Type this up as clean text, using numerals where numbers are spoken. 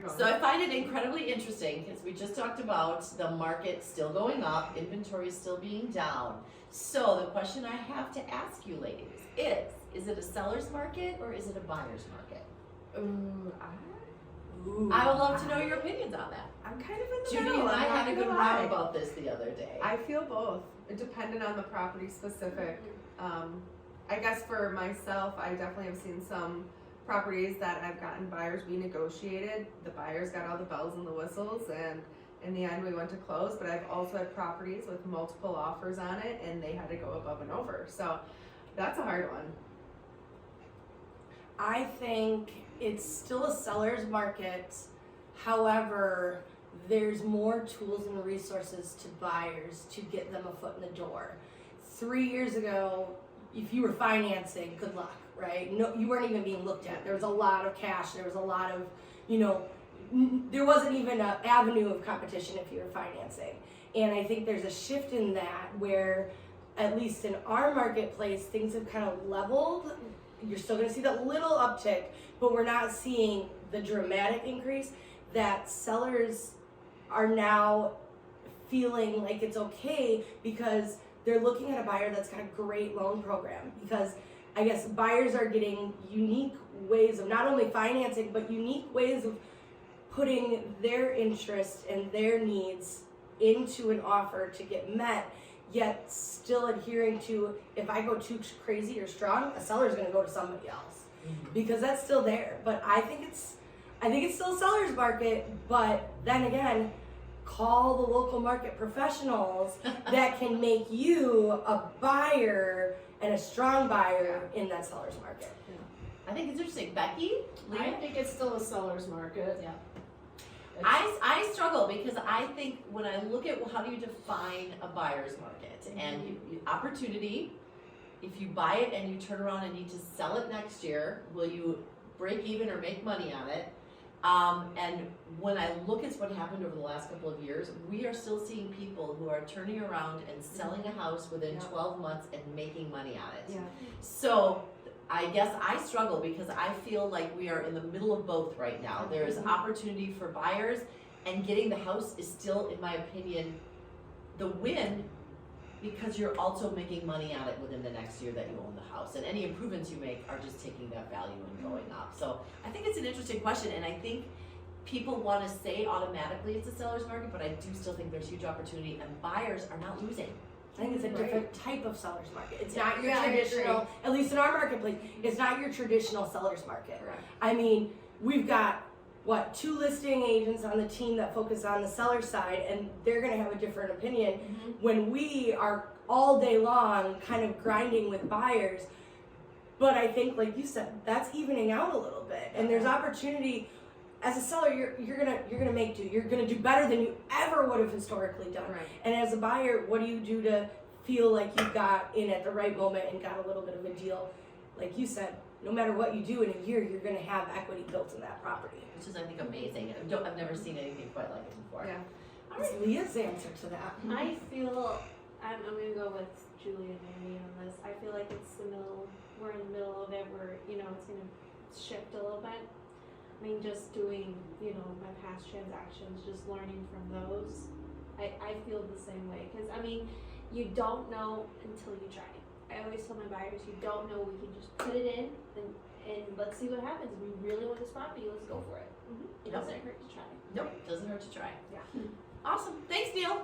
So I find it incredibly interesting because we just talked about the market still going up, inventory still being down. So the question I have to ask you ladies is it a seller's market or is it a buyer's market? I would love to know your opinions on that. I'm kind of in the Judy middle. and I I'm not had a good gonna round lie. about this the other day. I feel both, depending on the property specific. I guess for myself, I definitely have seen some properties that I've gotten buyers renegotiated. The buyers got all the bells and the whistles, and in the end we went to close. But I've also had properties with multiple offers on it and they had to go above and over. So that's a hard one. I think it's still a seller's market. However, there's more tools and resources to buyers to get them a foot in the door. 3 years ago, if you were financing, good luck, right? No, you weren't even being looked at. There was a lot of cash. There was a lot of, there wasn't even an avenue of competition if you were financing. And I think there's a shift in that where, at least in our marketplace, things have kind of leveled. You're still gonna see that little uptick, but we're not seeing the dramatic increase that sellers are now feeling like it's okay because they're looking at a buyer that's got a great loan program, because I guess buyers are getting unique ways of not only financing, but unique ways of putting their interest and their needs into an offer to get met, yet still adhering to, if I go too crazy or strong, a seller's gonna go to somebody else, because that's still there. But I think it's still a seller's market, but then again, call the local market professionals that can make you a buyer and a strong buyer in that seller's market. I think it's interesting. Becky? I think it's still a seller's market. Yeah. I struggle because I think when I look at how do you define a buyer's market, and opportunity, if you buy it and you turn around and need to sell it next year, will you break even or make money on it? And when I look at what happened over the last couple of years, we are still seeing people who are turning around and selling a house within 12 months and making money on it. Yeah. So I guess I struggle because I feel like we are in the middle of both right now. There is opportunity for buyers, and getting the house is still, in my opinion, the win, because you're also making money on it within the next year that you own the house, and any improvements you make are just taking that value and going up. So I think it's an interesting question, and I think people want to say automatically it's a seller's market, but I do still think there's huge opportunity, and buyers are not losing. I think it's a different type of seller's market. It's not your Yeah, I traditional, agree. at least in our marketplace, it's not your traditional seller's market. Correct. I mean, we've got, 2 listing agents on the team that focus on the seller side, and they're gonna have a different opinion when we are all day long kind of grinding with buyers. But I think, like you said, that's evening out a little bit, and there's opportunity. As a seller, you're gonna make do. You're gonna do better than you ever would have historically done. Right. And as a buyer, what do you do to feel like you got in at the right moment and got a little bit of a deal? Like you said, no matter what you do in a year, you're gonna have equity built in that property. Which is, I think, amazing. I've never seen anything quite like it before. Yeah. What's Leah's answer to that? I feel, I'm gonna go with Julie and Mary on this. I feel like it's the middle, we're in the middle of it where, it's gonna shift a little bit. I mean, just doing, my past transactions, just learning from those, I feel the same way. Because, you don't know until you try it. I always tell my buyers, you don't know, we can just put it in and let's see what happens. We really want this property, let's go for it. It doesn't hurt to try. Nope, doesn't hurt to try. Yeah. Awesome. Thanks, Neil.